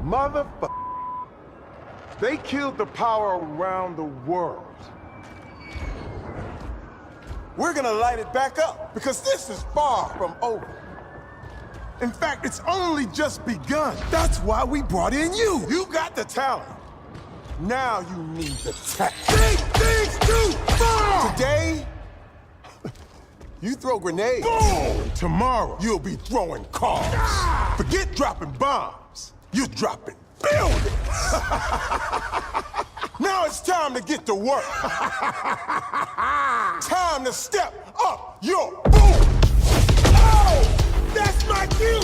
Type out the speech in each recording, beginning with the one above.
Motherfucker. They killed the power around the world. We're gonna light it back up, because this is far from over. In fact, it's only just begun. That's why we brought in you. You got the talent. Now you need the tech. Big things too far! Today, you throw grenades. Boom! Tomorrow, you'll be throwing cars. Forget dropping bombs. You're dropping buildings. Now it's time to get to work. Time to step up your boom. Oh, that's my cue.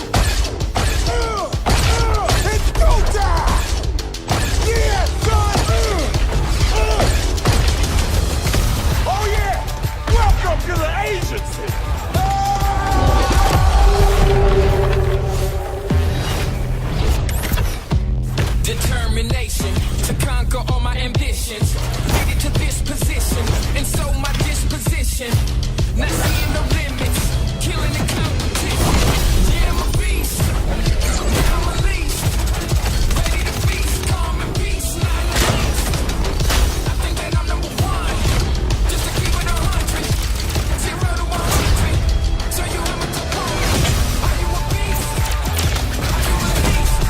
It's go time. Yeah, son. Oh yeah. Welcome to the agency. Determination to conquer all my ambitions. Made it to this position, and so my disposition. Not seeing no limits, killing the competition. Yeah, I'm a beast. Now I'm released. Ready to feast, calm and peace, not least. I think that I'm number one. Just to keep it 100. 0 to 100. So you have a opponent. Are you a beast? Are you released?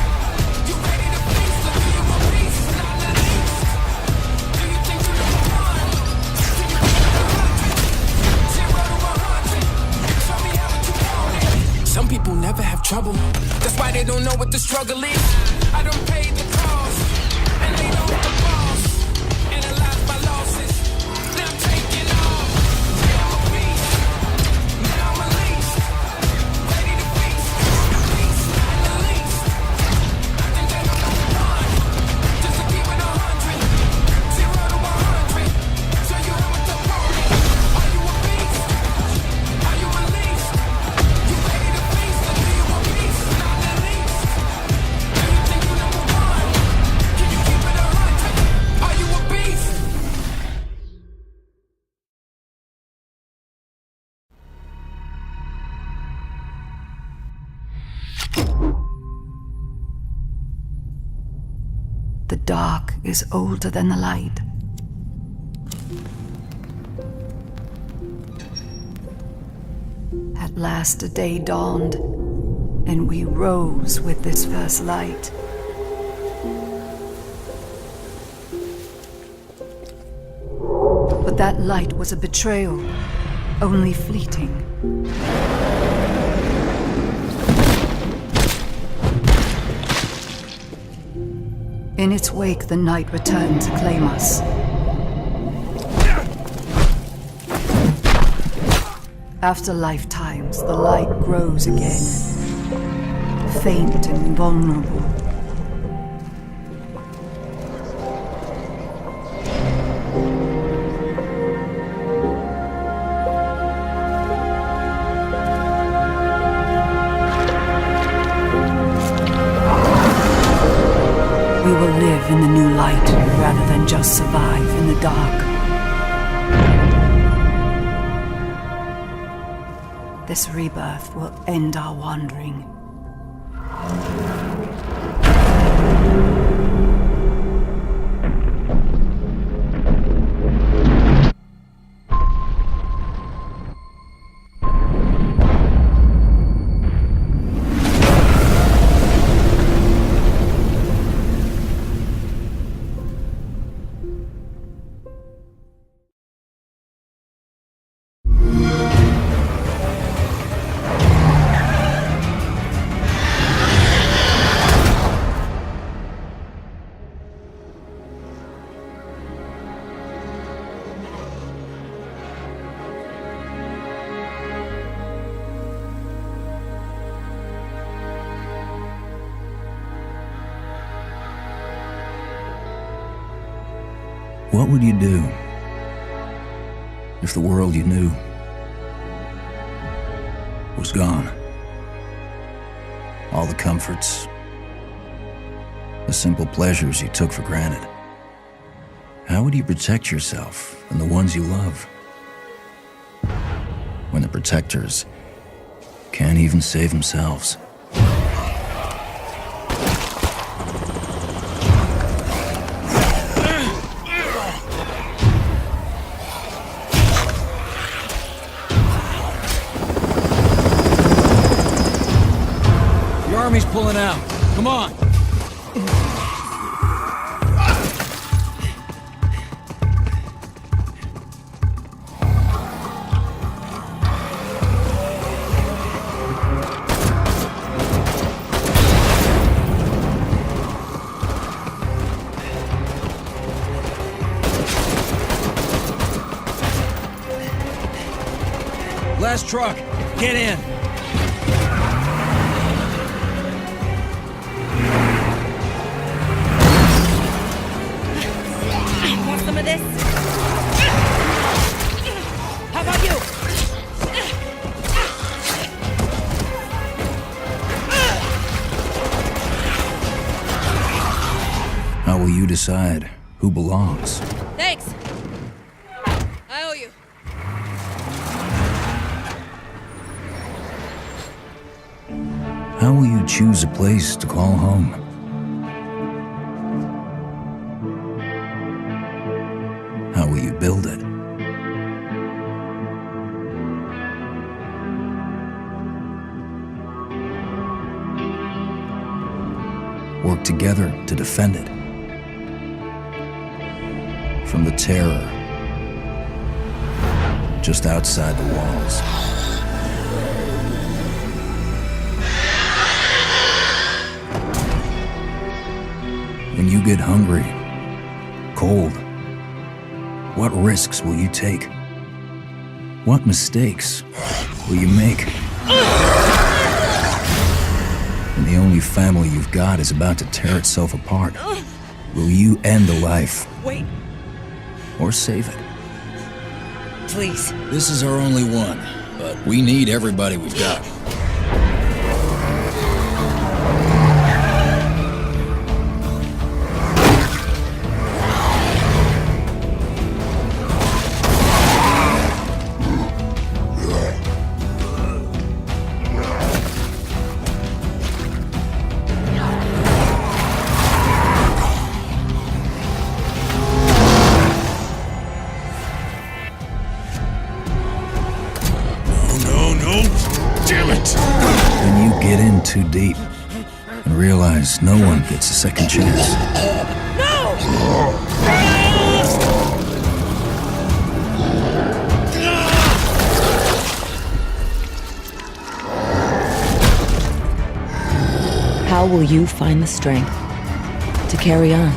You ready to feast? Look, are you a beast? Not the least. Do you think you're number one? Can you keep it 100? 0 to 100. Show me how you want it. Some people never have trouble. That's why they don't know what the struggle is. I don't pay the cost, and they don't the boss. Analyze my losses. Now I'm taking off. Yeah, I'm a beast. Now I'm released. Ready to feast. Peace, not the least. I think that I'm number one. Just to keep it 100. 0 to 100. Show you how it's opponent. Are you a beast? Are you released? You ready to feast? Look, are you a beast? Not the least. Do you think you're number one? Can you keep it 100? Are you a beast? The dark is older than the light. At last a day dawned, and we rose with this first light. But that light was a betrayal, only fleeting. In its wake, the night returned to claim us. After lifetimes, the light grows again, faint and vulnerable. We will live in the new light rather than just survive in the dark. This rebirth will end our wandering. What would you do if the world you knew was gone? All the comforts, the simple pleasures you took for granted. How would you protect yourself and the ones you love when the protectors can't even save themselves? army's pulling out. Come on. Last truck. Get in. Want some of this? How about you? How will you decide who belongs? Thanks. I owe you. How will you choose a place to call home? How will you build it? Work together to defend it from the terror just outside the walls. When you get hungry, cold, what risks will you take? What mistakes will you make? When the only family you've got is about to tear itself apart, will you end a life? Wait, Or save it? please. This is our only one, but we need everybody we've got. When you get in too deep and realize no one gets a second chance. How will you find the strength to carry on?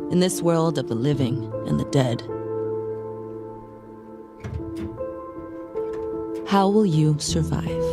In this world of the living and the dead, how will you survive?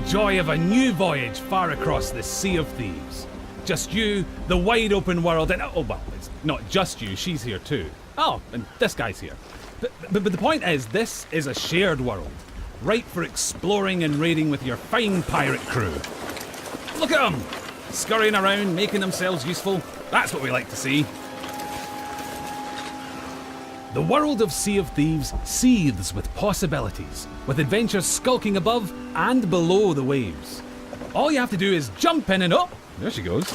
joy of a new voyage far across the Sea of Thieves. Just you, the wide open world, and oh well, it's not just you, she's here too. Oh, and this guy's here. But the point is, this is a shared world, ripe for exploring and raiding with your fine pirate crew. Look at them! Scurrying around, making themselves useful. That's what we like to see. The world of Sea of Thieves seethes with possibilities, with adventures skulking above and below the waves. All you have to do is jump in and oh, there she goes.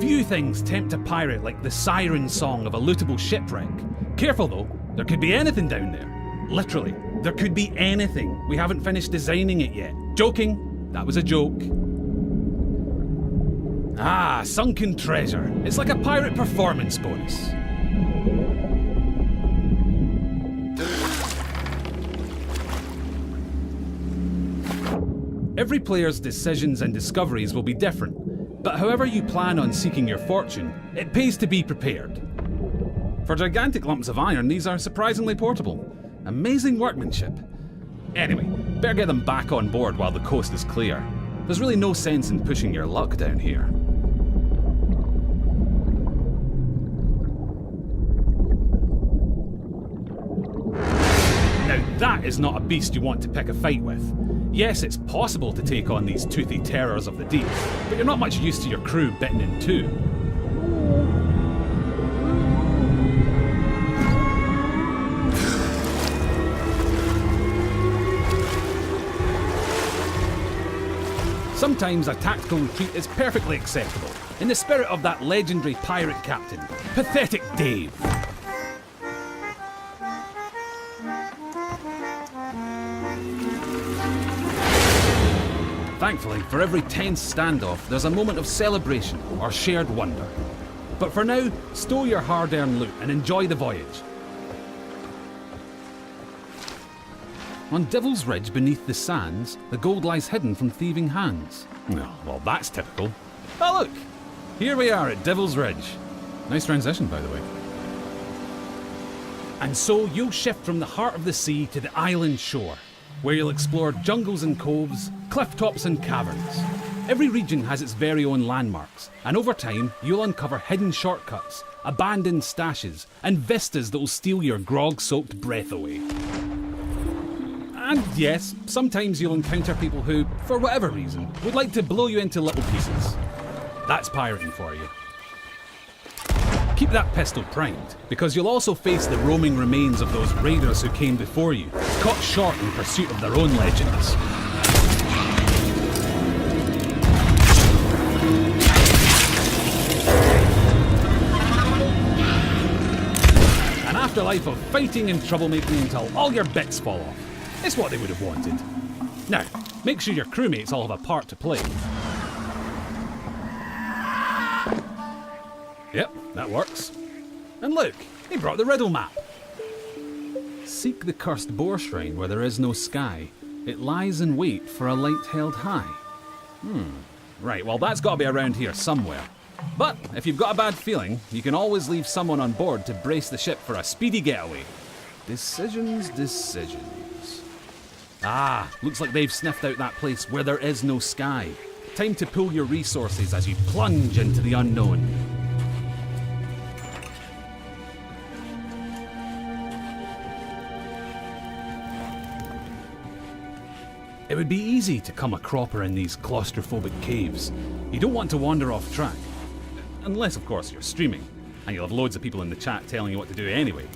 Few things tempt a pirate like the siren song of a lootable shipwreck. Careful though, there could be anything down there. Literally, there could be anything. We haven't finished designing it yet. Joking, that was a joke. Ah, sunken treasure. It's like a pirate performance bonus. Every player's decisions and discoveries will be different, but however you plan on seeking your fortune, it pays to be prepared. For gigantic lumps of iron, these are surprisingly portable. Amazing workmanship. Anyway, better get them back on board while the coast is clear. There's really no sense in pushing your luck down here. Now that is not a beast you want to pick a fight with. Yes, it's possible to take on these toothy terrors of the deep, but you're not much used to your crew bitten in two. Sometimes a tactical retreat is perfectly acceptable, in the spirit of that legendary pirate captain, Pathetic Dave. Thankfully, for every tense standoff, there's a moment of celebration or shared wonder. But for now, stow your hard-earned loot and enjoy the voyage. On Devil's Ridge beneath the sands, the gold lies hidden from thieving hands. Well, that's typical. Oh look! Here we are at Devil's Ridge. Nice transition, by the way. And so you'll shift from the heart of the sea to the island shore, where you'll explore jungles and coves, cliff tops and caverns. Every region has its very own landmarks, and over time you'll uncover hidden shortcuts, abandoned stashes, and vistas that will steal your grog-soaked breath away. And yes, sometimes you'll encounter people who, for whatever reason, would like to blow you into little pieces. That's pirating for you. Keep that pistol primed, because you'll also face the roaming remains of those raiders who came before you, caught short in pursuit of their own legends. An afterlife of fighting and troublemaking until all your bits fall off. It's what they would have wanted. Now, make sure your crewmates all have a part to play. Yep, that works. And look, he brought the riddle map. Seek the cursed boar shrine where there is no sky. It lies in wait for a light held high. Right, well that's got to be around here somewhere. But if you've got a bad feeling, you can always leave someone on board to brace the ship for a speedy getaway. Decisions. Ah, looks like they've sniffed out that place where there is no sky. Time to pool your resources as you plunge into the unknown. It would be easy to come a cropper in these claustrophobic caves. You don't want to wander off track. Unless, of course, you're streaming, and you'll have loads of people in the chat telling you what to do anyway.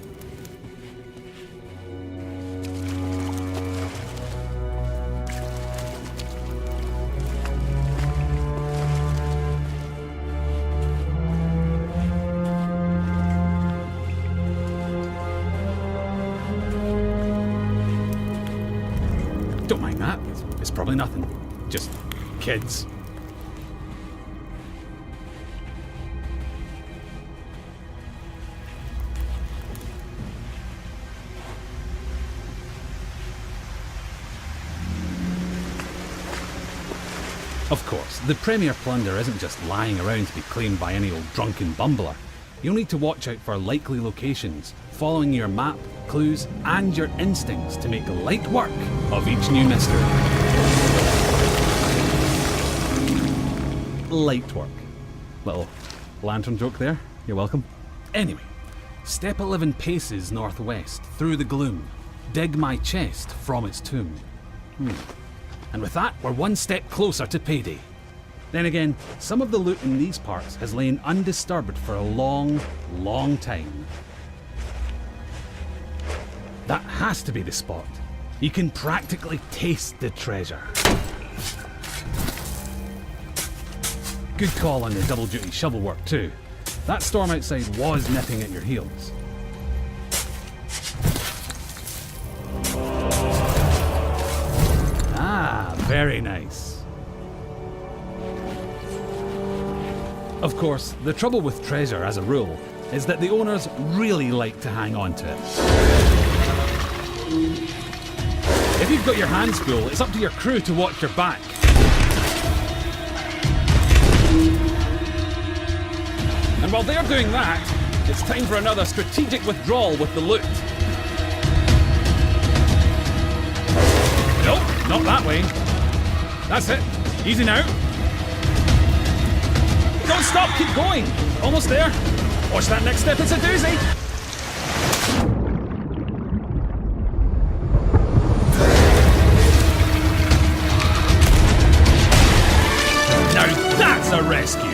Don't mind that, it's probably nothing. Just kids. Of course, the Premier Plunder isn't just lying around to be claimed by any old drunken bumbler. You'll need to watch out for likely locations, following your map, clues, and your instincts to make light work of each new mystery. Light work. Little lantern joke there. You're welcome. Anyway, step 11 paces northwest through the gloom. Dig my chest from its tomb. And with that, we're one step closer to payday. Then again, some of the loot in these parts has lain undisturbed for a long, long time. That has to be the spot. You can practically taste the treasure. Good call on the double-duty shovel work too. That storm outside was nipping at your heels. Ah, very nice. Of course, the trouble with treasure as a rule is that the owners really like to hang on to it. If you've got your hands full, it's up to your crew to watch your back. And while they're doing that, it's time for another strategic withdrawal with the loot. Nope, not that way. That's it. Easy now. Don't stop, keep going. Almost there. Watch that next step, it's a doozy. Now that's a rescue.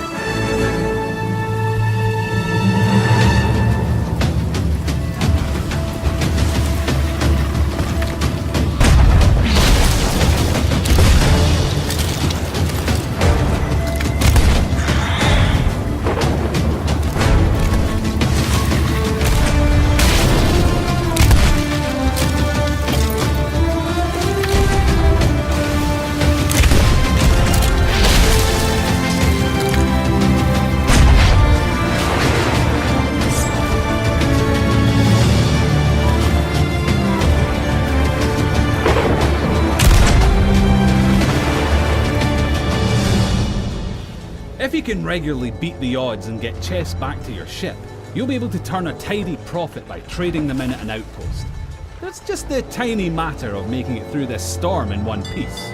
If you can regularly beat the odds and get chests back to your ship, you'll be able to turn a tidy profit by trading them in at an outpost. It's just the tiny matter of making it through this storm in one piece.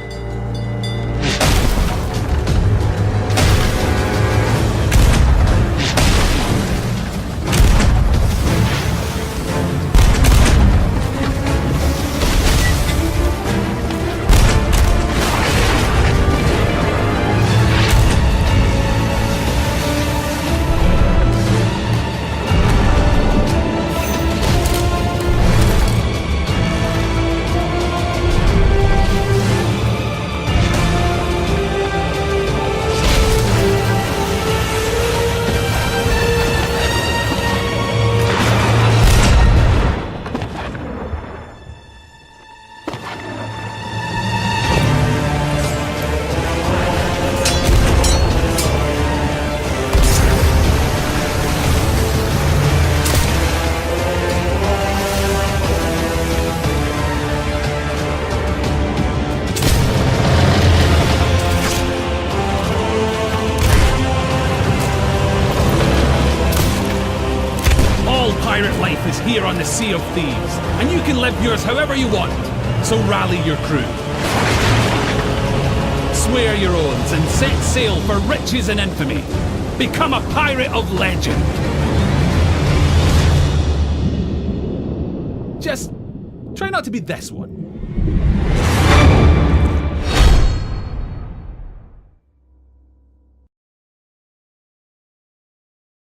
Pirate life is here on the Sea of Thieves, and you can live yours however you want. So rally your crew. Swear your oaths and set sail for riches and infamy. Become a pirate of legend. Just try not to be this one.